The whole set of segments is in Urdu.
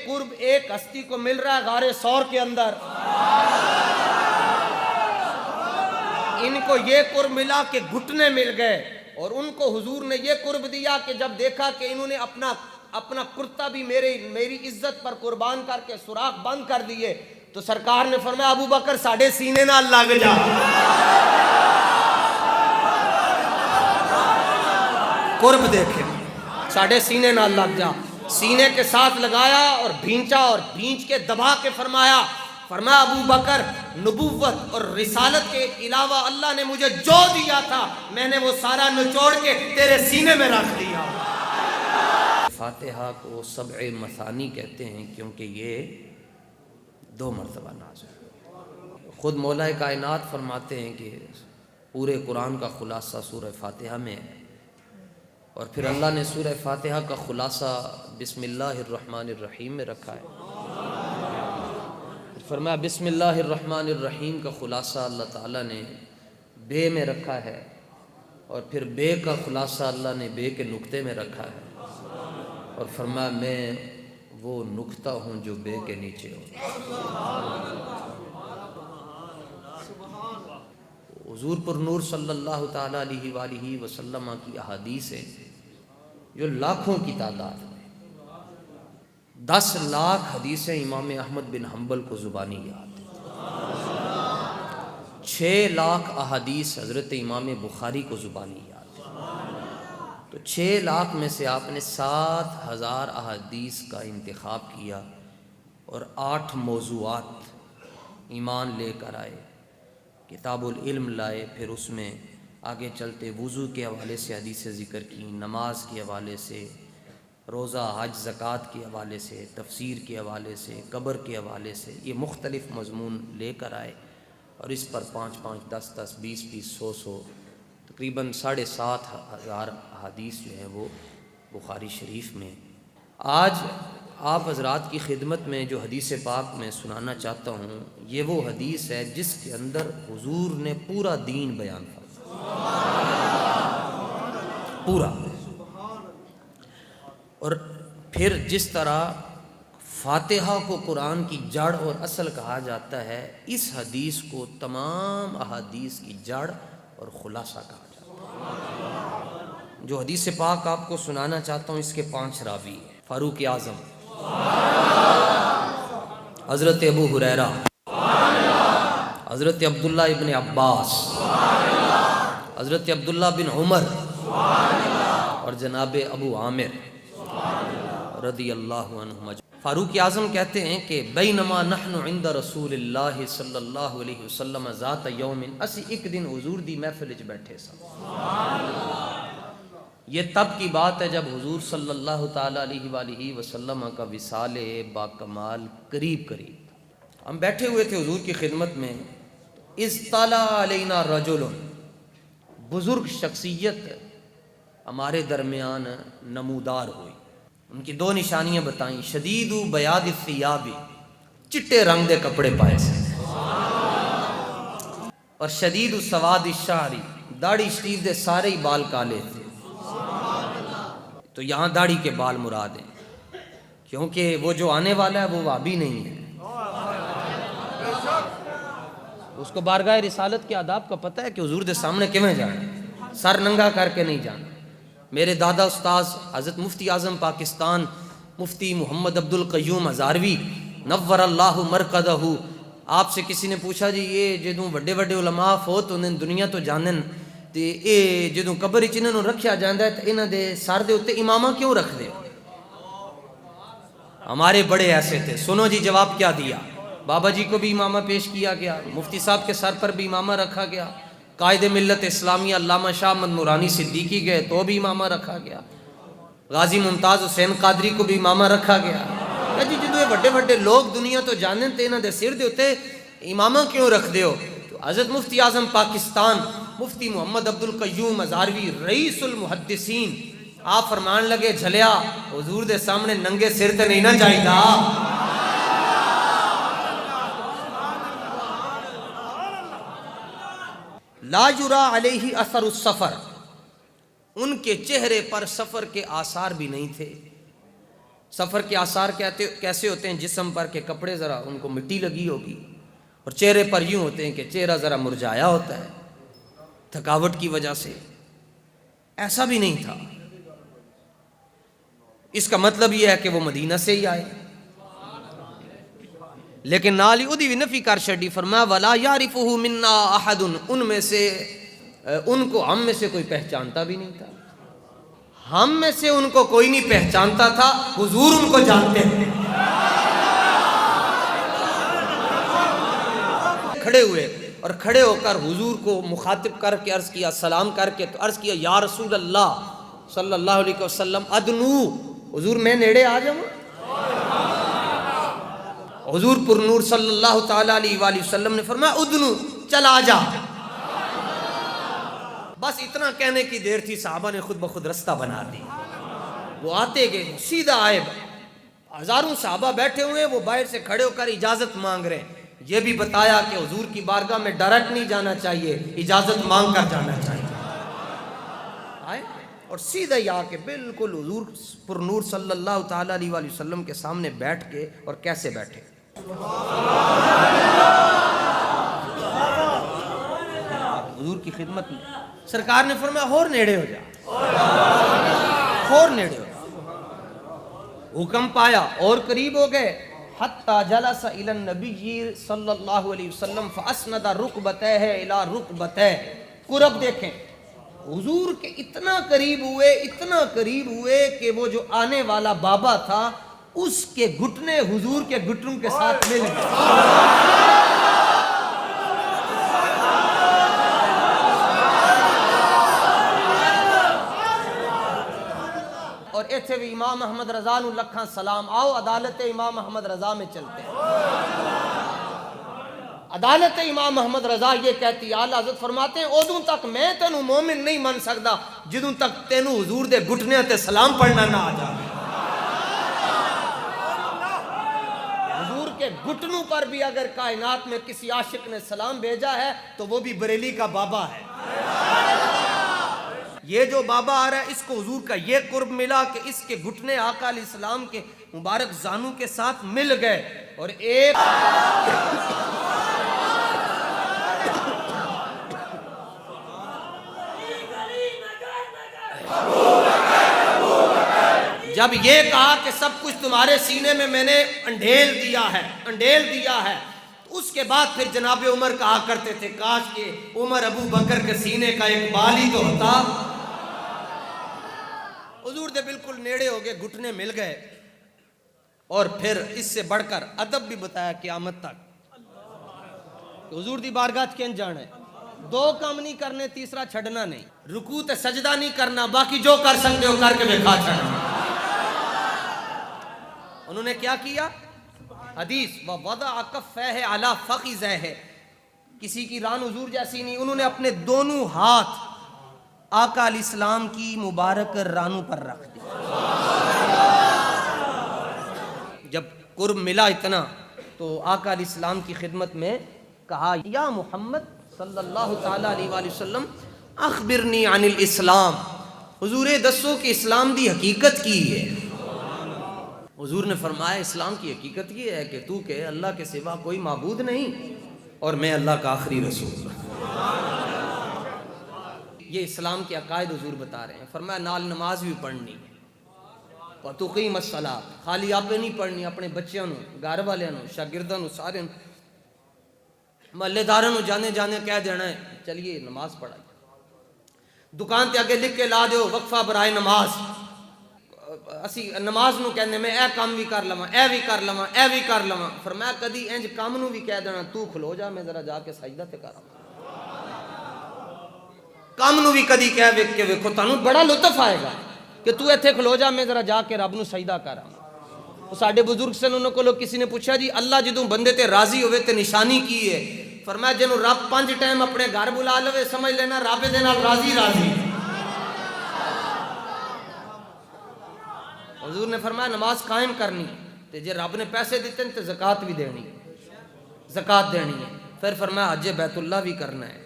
قرب ایک ہستی کو مل رہا ہے غار ثور کے اندر، ان کو یہ قرب ملا کہ گھٹنے مل گئے، اور ان کو حضور نے یہ قرب دیا کہ جب دیکھا کہ انہوں نے اپنا کرتا بھی میری عزت پر قربان کر کے سوراخ بند کر دیے، تو سرکار نے فرمایا ابو بکر ساڑھے سینے نال لگ جا، قرب دیکھیں ساڑھے سینے نال لگ جا، سینے کے ساتھ لگایا اور بھینچا، اور بھینچ کے دبا کے فرمایا ابو بکر نبوت اور رسالت کے علاوہ اللہ نے مجھے جو دیا تھا میں نے وہ سارا نچوڑ کے تیرے سینے میں رکھ دیا۔ فاتحہ کو سبع مثانی کہتے ہیں کیونکہ یہ 2 مرتبہ نازل ہے۔ خود مولا کائنات فرماتے ہیں کہ پورے قرآن کا خلاصہ سورہ فاتحہ میں ہے، اور پھر اللہ نے سورہ فاتحہ کا خلاصہ بسم اللہ الرحمن الرحیم میں رکھا ہے۔ فرمایا بسم اللہ الرحمن الرحیم کا خلاصہ اللہ تعالیٰ نے بے میں رکھا ہے، اور پھر بے کا خلاصہ اللہ نے بے کے نقطے میں رکھا ہے، اور فرمایا میں وہ نقطہ ہوں جو بے کے نیچے ہوں۔ حضور پر نور صلی اللہ تعالیٰ علیہ وآلہ وسلم کی احادیث ہے جو لاکھوں کی تعداد میں، 10 لاکھ حدیثیں امام احمد بن حنبل کو زبانی یاد ہے، 6 لاکھ احادیث حضرت امام بخاری کو زبانی یاد ہے، تو 6 لاکھ میں سے آپ نے 7,000 احادیث کا انتخاب کیا اور 8 موضوعات ایمان لے کر آئے، کتاب العلم لائے، پھر اس میں آگے چلتے وضو کے حوالے سے حدیثیں ذکر کی، نماز کے حوالے سے، روزہ حج زکوٰۃ کے حوالے سے، تفسیر کے حوالے سے، قبر کے حوالے سے، یہ مختلف مضمون لے کر آئے، اور اس پر 5-5 10-10 20-20 100 تقریباً 7,500 احادیث جو ہیں وہ بخاری شریف میں۔ آج آپ حضرات کی خدمت میں جو حدیث پاک میں سنانا چاہتا ہوں یہ وہ حدیث ہے جس کے اندر حضور نے پورا دین بیان فرمایا، پورا، اور پھر جس طرح فاتحہ کو قرآن کی جڑ اور اصل کہا جاتا ہے، اس حدیث کو تمام احادیث کی جڑ اور خلاصہ کہا جاتا ہے۔ جو حدیث پاک آپ کو سنانا چاہتا ہوں اس کے 5 راوی ہیں۔ فاروق اعظم، حضرت ابو ہریرہ، حضرت عبداللہ ابن عباس، حضرت عبداللہ بن عمر، اور جناب ابو عامر رضی اللہ عنہم۔ فاروق اعظم کہتے ہیں کہ بینما نحن عند رسول اللہ صلی اللہ علیہ وسلم ذات یوم، اسی ایک دن حضور دی محفل وچ بیٹھے سن۔ یہ تب کی بات ہے جب حضور صلی اللہ تعالیٰ علیہ وآلہ وسلم کا وصال با کمال قریب تھا۔ ہم بیٹھے ہوئے تھے حضور کی خدمت میں، اذ طلع علینا رجل، بزرگ شخصیت ہمارے درمیان نمودار ہوئی۔ ان کی 2 نشانیاں بتائیں، شدید بیاض الثیاب، چٹے رنگ دے کپڑے پائے سے، اور شدید سواد الشعر، داڑھی شریف دے سارے ہی بال کالے تھے۔ تو یہاں داڑھی کے بال مراد ہیں، کیونکہ وہ جو آنے والا ہے وہ وہابی نہیں ہے، اس کو بارگاہ رسالت کے آداب کا پتہ ہے کہ حضور دے سامنے کیویں جانا، سر ننگا کر کے نہیں جانا۔ میرے دادا استاذ حضرت مفتی اعظم پاکستان مفتی محمد عبد القیوم ہزاروی نور اللہ مرقدہ، آپ سے کسی نے پوچھا جی یہ جدوں بڑے بڑے علماء فوت ہوندے دنیا تو جانن تے اے جدوں قبر وچ انہاں نوں رکھیا جاندا ہے تے انہاں دے سر دے اوتے امامہ کیوں رکھ دے؟ ہمارے بڑے ایسے تھے۔ سنو جی جواب کیا دیا، بابا جی کو بھی امامہ پیش کیا گیا، مفتی صاحب کے سر پر بھی امامہ رکھا گیا، قائد ملت اسلامیہ علامہ شاہ احمد نورانی صدیقی گئے تو بھی امامہ رکھا گیا، غازی ممتاز حسین قادری کو بھی امامہ رکھا گیا۔ جی جدوں یہ بڑے بڑے لوگ دنیا تو جانن تے انہاں دے سر دے اوتے امامہ کیوں رکھ دیو؟ تو حضرت مفتی اعظم پاکستان مفتی محمد عبد القیوم ہزاروی رئیس المحدثین آپ فرمان لگے جھلیا حضور دے سامنے ننگے سر تے نہیں نہ چاہیدا۔ لا یرا علیہ اثر السفر، ان کے چہرے پر سفر کے آثار بھی نہیں تھے، سفر کے آثار کیسے ہوتے ہیں جسم پر کہ کپڑے ذرا ان کو مٹی لگی ہوگی، اور چہرے پر یوں ہوتے ہیں کہ چہرہ ذرا مرجھایا ہوتا ہے تھکاوٹ کی وجہ سے. ایسا بھی نہیں تھا. اس کا مطلب یہ ہے کہ وہ مدینہ سے ہی آئے. لیکن نال ہی ادی بھی نفی کر چھڈی، فرمایا ولا یعرفہ منا احد، ان میں سے ان کو ہم میں سے کوئی پہچانتا بھی نہیں تھا. ہم میں سے ان کو کوئی نہیں پہچانتا تھا، حضور ان کو جانتے تھے. کھڑے ہوئے اور کھڑے ہو کر حضور کو مخاطب کر کے عرض کیا، سلام کر کے تو عرض کیا یا رسول اللہ صلی اللہ علیہ وسلم ادنو، حضور میں نیڑے آ جاؤں. حضور پر نور صلی اللہ تعالیٰ علیہ وآلہ وسلم نے فرمایا ادنو، چل آ جا. بس اتنا کہنے کی دیر تھی، صحابہ نے خود بخود رستہ بنا دی. وہ آتے گئے، سیدھا آئے. ہزاروں صحابہ بیٹھے ہوئے، وہ باہر سے کھڑے ہو کر اجازت مانگ رہے ہیں. یہ بھی بتایا کہ حضور کی بارگاہ میں ڈائریکٹ نہیں جانا چاہیے، اجازت مانگ کر جانا چاہیے. آئے اور سیدھا ہی آ کے بالکل حضور پر نور صلی اللہ تعالیٰ علیہ وآلہ وسلم کے سامنے بیٹھ کے، اور کیسے بیٹھے، حضور کی خدمت میں. سرکار نے فرمایا اور نیڑے ہو جا، اور نیڑے ہو جا. حکم پایا اور قریب ہو گئے. حتی جلس الی النبی صلی اللہ علیہ وسلم فاسند رکبتیہ الی رکبتیہ. قرب دیکھیں، حضور کے اتنا قریب ہوئے، اتنا قریب ہوئے کہ وہ جو آنے والا بابا تھا اس کے گھٹنے حضور کے گھٹنوں کے ساتھ مل گئے. اور ایتھے بھی امام احمد رضا نو لکھاں سلام. آؤ عدالت امام احمد رضا میں چلتے ہیں. عدالت امام احمد رضا یہ کہتی ہے، اعلیٰ حضرت فرماتے ہیں ادوں تک میں تینوں مومن نہیں من سکتا جدوں تک تینوں حضور دے گھٹنے تے سلام پڑھنا نہ آ جائے. حضور کے گھٹنوں پر بھی اگر کائنات میں کسی عاشق نے سلام بھیجا ہے تو وہ بھی بریلی کا بابا ہے. یہ جو بابا آ رہا ہے اس کو حضور کا یہ قرب ملا کہ اس کے گھٹنے آقا علیہ السلام کے مبارک زانوں کے ساتھ مل گئے. اور ایک جب یہ کہا کہ سب کچھ تمہارے سینے میں نے انڈھیل دیا ہے، اس کے بعد پھر جناب عمر کہا کرتے تھے کاش کہ عمر ابو بکر کے سینے کا ایک بال ہی تو ہوتا. حضور دے بالکل نیڑے ہو گئے، گھٹنے مل گئے. اور پھر اس سے بڑھ کر ادب بھی بتایا قیامت تک کہ حضور دی بارگاہ کین جانا ہے. دو کام نہیں کرنے، تیسرا چھڑنا نہیں. رکوع تے سجدہ نہیں کرنا، باقی جو کر سکتے ہو کر کے دکھا چھڑنا. انہوں نے کیا کیا؟ حدیث وَوَضَعَ كَفَّيْهِ عَلَى فَخِذَيْهِ، کسی کی ران حضور جیسی نہیں، انہوں نے اپنے دونوں ہاتھ آقا علیہ السلام کی مبارک رانوں پر رکھ دیا. جب قرب ملا اتنا تو آقا علیہ السلام کی خدمت میں کہا یا محمد صلی اللہ تعالیٰ علیہ وآلہ وسلم اخبرنی عن الاسلام، حضور دسو کہ اسلام دی حقیقت کی ہے. حضور نے فرمایا اسلام کی حقیقت یہ ہے کہ تو کہ اللہ کے سوا کوئی معبود نہیں اور میں اللہ کا آخری رسول. یہ اسلام کے عقائد حضور بتا رہے ہیں. فرمایا نال نماز بھی پڑھنی، وَتُقِيمَ الصَّلَاةَ، خالی آپ نے نہیں پڑھنی، اپنے بچیاں نو، گھر والے نو، شاگرداں نو، سارے محلے داراں نو جانے کہہ دینا ہے چلیے نماز پڑھا. دکان تے اگے لکھ کے لا دیو وقفہ برائے نماز. اسی نماز نو کہنے میں اے کام بھی کر لواں، اے بھی کر لواں، اے بھی کر لواں. فرمایا کدی انج کام نو بھی کہہ دینا تو کھلو جا میں ذرا جا کے سجدہ تے کراں. کام نو بھی کدی کہہ ویکھ کے ویکھو تانوں بڑا لطف آئے گا کہ تو ایتھے کھلو جا میں ذرا جا کے رب نو سجدہ کراں. ساڈے بزرگ سن انہاں کولوں کسی نے پوچھا جی اللہ جدوں بندے تے راضی ہوئے تے نشانی کی ہے؟ فرمایا جنوں رب 5 ٹائم اپنے گھر بلا لوے سمجھ لینا رب دے نال راضی. حضور نے فرمایا نماز قائم کرنی تے جے رب نے پیسے دیتے تے زکوٰۃ بھی دینی ہے. پھر فرمایا حج بیت اللہ بھی کرنا ہے.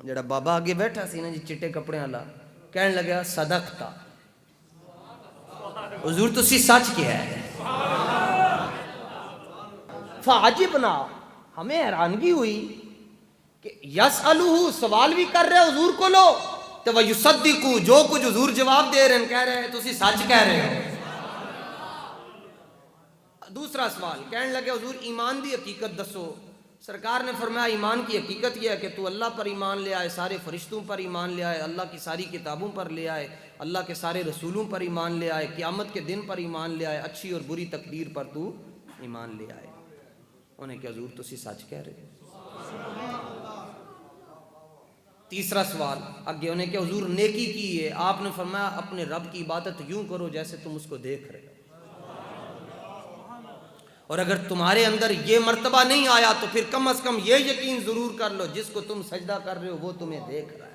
جڑا بابا آگے بیٹھا سی نا جی چٹے کپڑے والا کہنے لگا صدقتا. حضور تسی سچ کیا ہے۔ فعجبنا، ہمیں حیرانگی ہوئی کہ یسألہ، سوال بھی کر رہے حضور کو لو، تو ویصدقو، جو کچھ حضور جواب دے رہے ہیں کہہ رہے ہیں تسی سچ کہہ رہے ہو۔ دوسرا سوال، کہنے لگے حضور ایمان دی حقیقت دسو۔ سرکار نے فرمایا ایمان کی حقیقت یہ ہے کہ تو اللہ پر ایمان لے آئے، سارے فرشتوں پر ایمان لے آئے، اللہ کی ساری کتابوں پر لے آئے، اللہ کے سارے رسولوں پر ایمان لے آئے، قیامت کے دن پر ایمان لے آئے، اچھی اور بری تقدیر پر تو ایمان لے آئے۔ انہیں کہ حضور تسی سچ کہہ رہے ہو۔ تیسرا سوال آگے انہیں کہ حضور نیکی کی ہے، آپ نے فرمایا اپنے رب کی عبادت یوں کرو جیسے تم اس کو دیکھ رہے ہو، اور اگر تمہارے اندر یہ مرتبہ نہیں آیا تو پھر کم از کم یہ یقین ضرور کر لو جس کو تم سجدہ کر رہے ہو وہ تمہیں دیکھ رہا ہے۔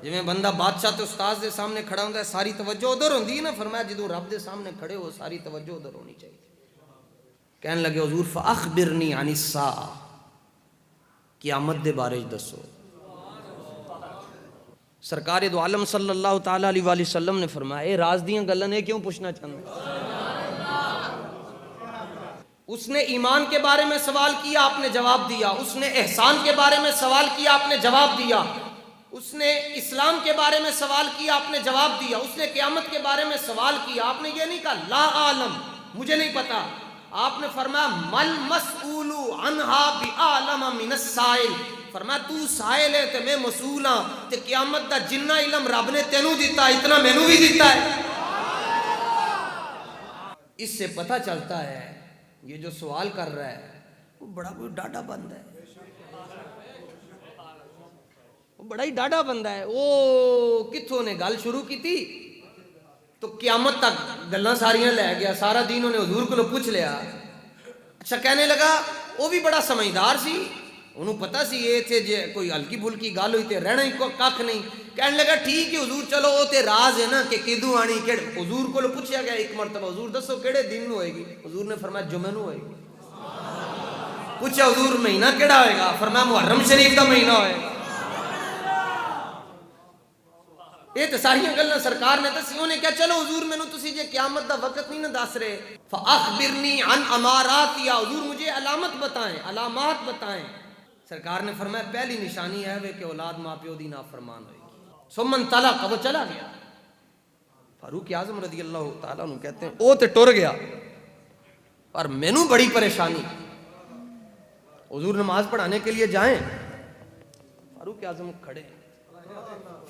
جی میں بندہ بادشاہ تے استاد دے سامنے کھڑا ہوتا ہے ساری توجہ ادھر ہوندی ہے نا، فرمایا جدوں رب دے سامنے کھڑے ہو ساری توجہ ادھر ہونی چاہیے۔ کہنے لگے حضور فاخبرنی عن الساعہ، قیامت دے بارے دسو۔ سرکار دو عالم صلی اللہ تعالی علیہ وآلہ وسلم نے فرمایا اے راز دیاں گلاں نے کیوں پوچھنا چاہتے؟ اس نے ایمان کے بارے میں سوال کیا، آپ نے جواب دیا۔ اس نے احسان کے بارے میں سوال کیا، آپ نے جواب دیا۔ اس نے اسلام کے بارے میں سوال کیا، آپ نے جواب دیا۔ اس نے قیامت کے بارے میں سوال کیا، آپ نے یہ نہیں کہا لا عالم، مجھے نہیں پتا۔ آپ نے فرمایا مل مسئول عنہا بعالم من السائل، فرمایا تو سائل ہے تے میں مسئول ہاں، تے قیامت دا جنہ علم رب نے تینوں دیتا اتنا مینوں بھی دیتا ہے۔ اس سے پتہ چلتا ہے یہ جو سوال کر رہا ہے وہ بڑا کوئی ڈاڈا بندہ ہے، وہ بڑا ہی ڈاڈا بندہ ہے۔ وہ کتھوں نے گل شروع کی تھی تو قیامت تک گلاں ساریاں لے گیا، سارا دین انہیں حضور کو پوچھ لیا۔ اچھا کہنے لگا وہ بھی بڑا سمجھدار سی، انہوں پتا سی یہ تھے جے کوئی ہلکی پھلکی گل ہوئی تے رہنا ہی کھ نہیں۔ کہنے لگا ٹھیک ہے حضور چلو وہ تے راز ہے نا کہ کدوں آنی، حضور کو پوچھا گیا ایک مرتبہ حضور دسو کیڑے دن ہوئے گی؟ حضور نے فرمایا جمعہ نو ہوئے گی۔ پوچھا حضور مہینہ کیڑا ہوئے گا؟ فرمایا محرم شریف کا مہینہ ہوئے گا۔ یہ تو ساری گلاں سرکار نے دسی۔ انہیں کہا چلو حضور مینوں تسی جے قیامت دا وقت نہیں نہ دس رہے فاخبرنی عن امارات، یا حضور مجھے علامت بتائیں، علامات بتائیں۔ سرکار نے فرمایا پہلی نشانی ہے کہ اولاد ماں پیو دی نافرمان ہوئے گی۔ ثم طلق، وہ چلا گیا۔ فاروق اعظم رضی اللہ تعالیٰ عنہ کہتے ہیں او تے ٹر گیا اور مینوں بڑی پریشانی۔ حضور نماز پڑھانے کے لیے جائیں، فاروق اعظم کھڑے،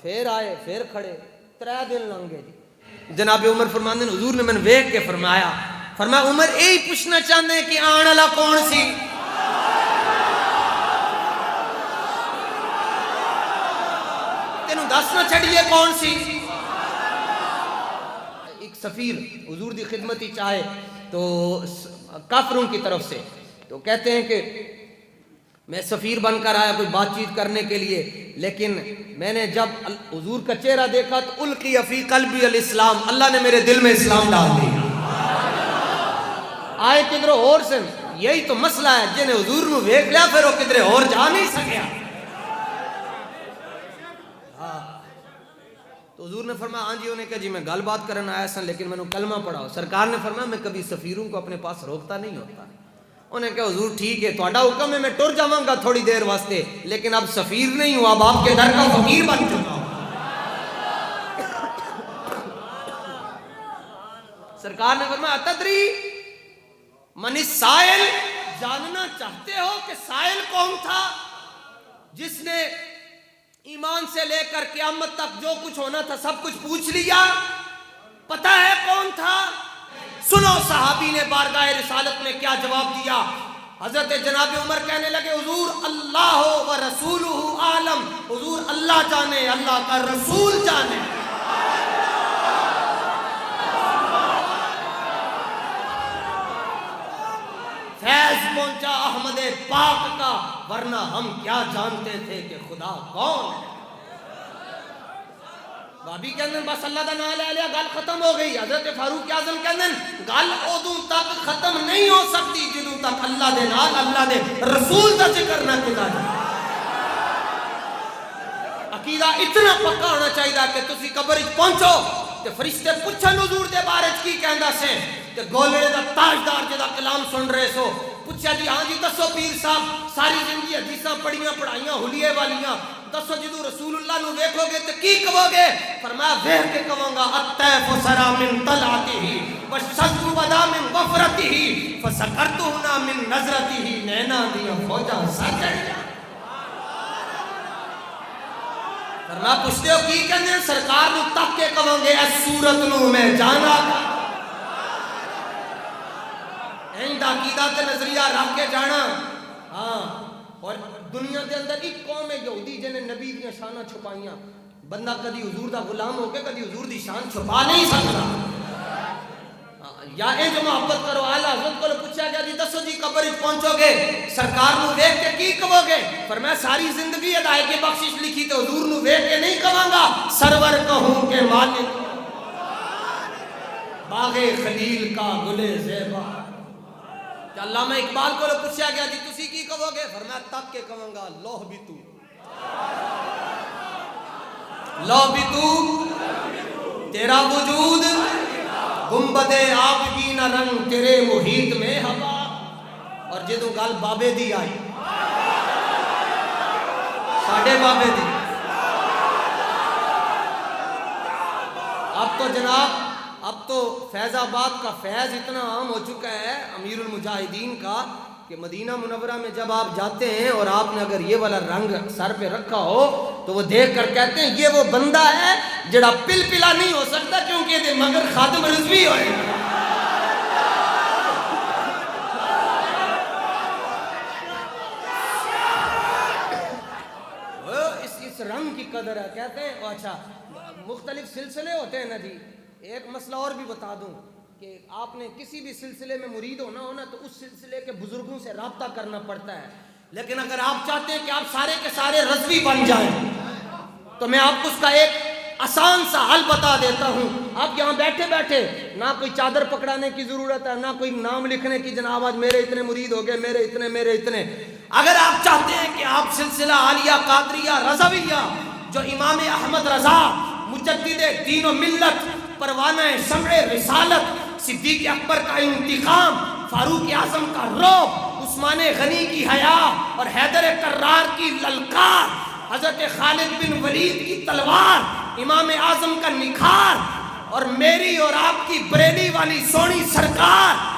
پھر آئے، پھر کھڑے، 3 دن لنگ گئے جی۔ جناب عمر فرماندے ہیں حضور نے میں ویکھ کے فرمایا عمر یہی پوچھنا چاہتے ہیں کہ آن والا کون سی؟ تینوں دسنا چھڑیے کون سی؟ ایک سفیر حضور دی خدمت ہی چاہے تو کافروں کی طرف سے، تو کہتے ہیں کہ میں سفیر بن کر آیا کوئی بات چیت کرنے کے لیے، لیکن میں نے جب حضور کا چہرہ دیکھا تو القی فی قلبی الاسلام، اللہ نے میرے دل میں اسلام ڈال دیا۔ آئے کدھر اور سے، یہی تو مسئلہ ہے، جنہیں حضور نو ویکھ لیا پھر وہ کدھر اور جا نہیں سکیا۔ تو حضور نے فرمایا ہاں جی، انہیں کہا جی میں گل بات کرنا آیا سن لیکن میں نے کلمہ پڑھاؤ۔ سرکار نے فرمایا میں کبھی سفیروں کو اپنے پاس روکتا نہیں ہوتا۔ انہیں کہا حضور ٹھیک ہے تہاڈا حکم ہے، میں ٹر جاواں گا تھوڑی دیر واسطے، لیکن اب سفیر نہیں ہوں، اب آپ کے در کا فقیر بن چکا ہوں۔ سرکار نے فرمایا تدری من السائل، جاننا چاہتے ہو کہ سائل کون تھا جس نے ایمان سے لے کر قیامت تک جو کچھ ہونا تھا سب کچھ پوچھ لیا؟ پتہ ہے کون تھا؟ سنو صحابی نے بارگاہ رسالت میں کیا جواب دیا۔ حضرت جناب عمر کہنے لگے حضور اللہ و رسولہ عالم، حضور اللہ جانے، اللہ کا رسول جانے۔ فیض پہنچا احمد پاک کا، ورنہ ہم کیا جانتے تھے کہ خدا کون ہے۔ بابی کہندے بس اللہ دا نام لے لیا گل ختم ہو گئی۔ حضرت فاروق اعظم کہندے گل ادوں تک ختم نہیں ہو سکتی جدوں تک اللہ دے نال اللہ دے رسول دا ذکر نہ کیتا جائے۔ عقیدہ اتنا پکا ہونا چاہیے کہ تسی قبر وچ پہنچو تے فرشتے پوچھن حضور دے بارے کی کہندا سے تے گولڑے دا تاجدار جدا کلام سن رہے سو پوچھا جی ہاں جی دسو پیر صاحب ساری زندگی حدیثاں پڑھیاں پڑھائیاں حلیے والیاں دسو جدو رسول اللہ نو ویکھو گے تے کی کہو گے؟ فرمایا ویکھ کے کہوں گا الطیف سرا من طلعته والشمس بدا من غفرته فسکرتهنا من نظرته نینا دیا فوجا سچڑ فرمایا پوچھتے ہو کی کہندے سرکار نو تک کے کہوں گے اس صورت نو میں جانا ایندا عقیدہ تے نظریہ رکھ کے جانا ہاں اور دنیا دے اندر ایک قوم ہے یہودی جنہیں نبی دی شاناں چھپائیاں بندہ کدی حضور دا غلام ہو کے کدی حضور دی شان چھپا نہیں سکتا یا اے جو محبت کرو اعلیٰ حضرت کو پوچھا گیا جی دسو جی قبر وچ پہنچو گے سرکار نو دیکھ کے کی کہو گے فرمایا ساری زندگی ادائے کی بخشش لکھی تے حضور نو دیکھ کے نہیں کہاں گا سرور کہوں کہ مالک باغ خلیل کا گلے زیبا کہ علامہ اقبال کو پوچھا گیا جی تسی کی کہو گے فرمایا تک کے کہوں گا لوہ بھی تو لوہ بھی تو تیرا وجود گنبد آبگی نہ رنگ تیرے محیط میں ہوا اور جدو گل بابے دی آئی ساڑھے بابے دی اب تو جناب اب تو فیض آباد کا فیض اتنا عام ہو چکا ہے امیر المجاہدین کا کہ مدینہ منورہ میں جب آپ جاتے ہیں اور آپ نے اگر یہ والا رنگ سر پہ رکھا ہو تو وہ دیکھ کر کہتے ہیں یہ وہ بندہ ہے جڑا پل پلا نہیں ہو سکتا کیونکہ یہ مگر خادم رضوی ہوئے اس رنگ کی قدر ہے کہتے ہیں اچھا مختلف سلسلے ہوتے ہیں نا جی ایک مسئلہ اور بھی بتا دوں کہ آپ نے کسی بھی سلسلے میں مرید ہونا تو اس سلسلے کے بزرگوں سے رابطہ کرنا پڑتا ہے لیکن اگر آپ چاہتے ہیں کہ آپ سارے کے سارے رضوی بن جائیں تو میں آپ کو اس کا ایک آسان سا حل بتا دیتا ہوں آپ یہاں بیٹھے بیٹھے نہ کوئی چادر پکڑانے کی ضرورت ہے نہ کوئی نام لکھنے کی جناب آج میرے اتنے مرید ہو گئے میرے اتنے اگر آپ چاہتے ہیں کہ آپ سلسلہ عالیہ قادریہ رضویہ جو امام احمد رضا مجدد دین و ملت پروانہ شمع رسالت صدیق اکبر کا انتقام فاروق اعظم کا رعب عثمان غنی کی حیا اور حیدر کرار کی للکار حضرت خالد بن ولید کی تلوار امام اعظم کا نکھار اور میری اور آپ کی بریلی والی سونی سرکار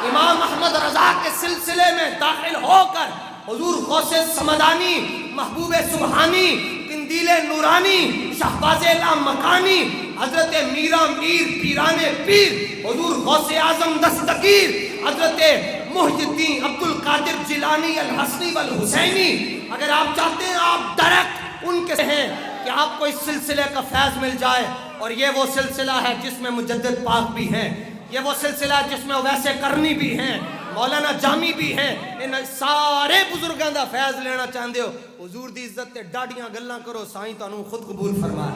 امام احمد رضا کے سلسلے میں داخل ہو کر حضور غوث سمدانی محبوب سبحانی قندیل نورانی شہباز لامکانی حضرت میرا میر پیران پیر حضور غوث اعظم دستگیر حضرت محی الدین عبد القادر جیلانی الحسنی والحسینی اگر آپ چاہتے ہیں آپ ڈائریکٹ ان کے ہیں کہ آپ کو اس سلسلے کا فیض مل جائے اور یہ وہ سلسلہ ہے جس میں مجدد پاک بھی ہیں یہ وہ سلسلہ ہے جس میں ویسے کرنی بھی ہیں مولانا جامی بھی ہیں ان سارے بزرگاں دا فیض لینا چاہندے ہو حضور دی عزت تے ڈاڈیاں گلاں کرو سائیں تانوں خود قبول فرما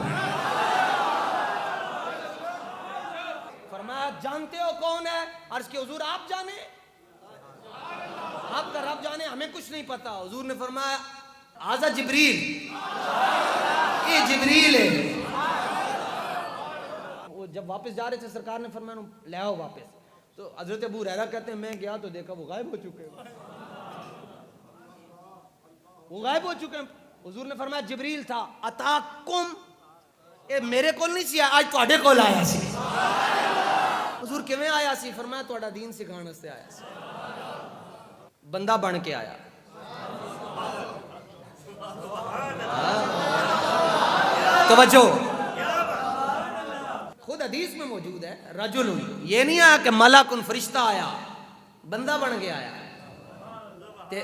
فرمایا جانتے ہو کون ہے عرض کہ حضور آپ جانے آپ کا رب جانے ہمیں کچھ نہیں پتا حضور نے فرمایا آزا جبریل یہ جبریل ہے وہ جب واپس جا رہے تھے سرکار نے فرمایا لے آؤ واپس تو حضرت ابو ہریرہ کہتے ہیں میں گیا تو دیکھا وہ غائب ہو چکے وہ غائب ہو چکے حضور نے فرمایا جبریل تھا اتاکم اے میرے کول نہیں سی آج تواڈے کول آیا سی حضور کیویں آیا سی فرمایا تواڈا دین سکھانے واسطے آیا سی بندہ بن کے آیا توجہ خود حدیث میں موجود ہے رجل یہ نہیں آیا کہ ملکن فرشتہ آیا بندہ بن کے آیا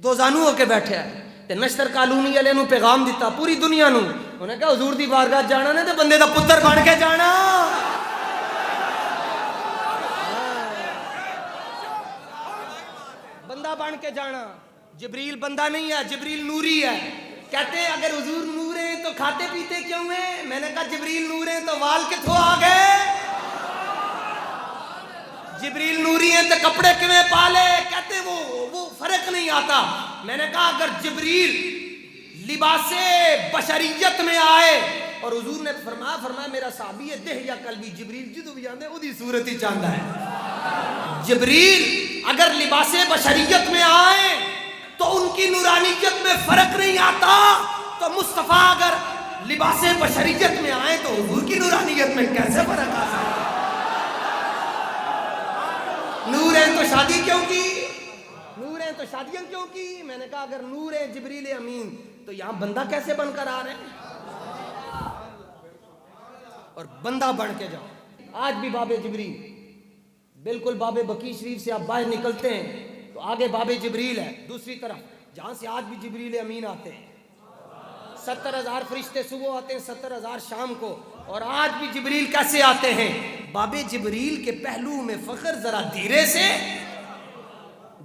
دو زانو ہو کے بیٹھے تے نشتر کالونی والے نو پیغام دیتا پوری دنیا نو انہیں کہا حضور دی بارگاہ جانا نے تے بندے دا پتر بن کے جانا بندہ بن کے جانا جبریل بندہ نہیں ہے جبریل نوری ہے کہتے ہیں اگر حضور نور ہیں تو کھاتے پیتے کیوں ہیں میں نے کہا جبریل نور ہیں تو وال کتھوں آ گئے جبریل نوری ہیں تو کپڑے کیویں پالے کہتے ہیں وہ فرق نہیں آتا میں نے کہا اگر جبریل لباس بشریت میں آئے اور حضور نے فرمایا میرا صحابی ہے دہ یا قلبی جبریل جدو بھی جاندے اودی صورت ہی چاہتا ہے. جبریل اگر لباس بشریت میں آئے تو ان کی نورانیت میں فرق نہیں آتا, تو مصطفیٰ اگر لباس بشریت میں آئے تو حضور کی نورانیت میں کیسے فرق آ سکتا؟ نور ہے تو شادی کیوں کی؟ نور ہے تو شادیاں کیوں کی؟ میں نے کہا اگر نور ہے جبریل امین تو یہاں بندہ کیسے بن کر آ رہے ہیں؟ اور بندہ بن کے جاؤ. آج بھی باب جبریل, بالکل باب بقیع شریف سے آپ باہر نکلتے ہیں تو آگے باب جبریل ہے, دوسری طرف جہاں سے آج بھی جبریل امین آتے ہیں. 70,000 فرشتے صبح آتے ہیں, 70,000 شام کو. اور آج بھی جبریل کیسے آتے ہیں؟ باب جبریل کے پہلو میں فخر ذرا دھیرے سے,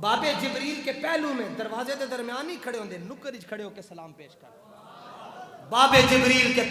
باب جبریل کے پہلو میں دروازے کے درمیان ہی کھڑے ہوندے, نکر کھڑے ہو کے سلام پیش کر. باب جبریل کے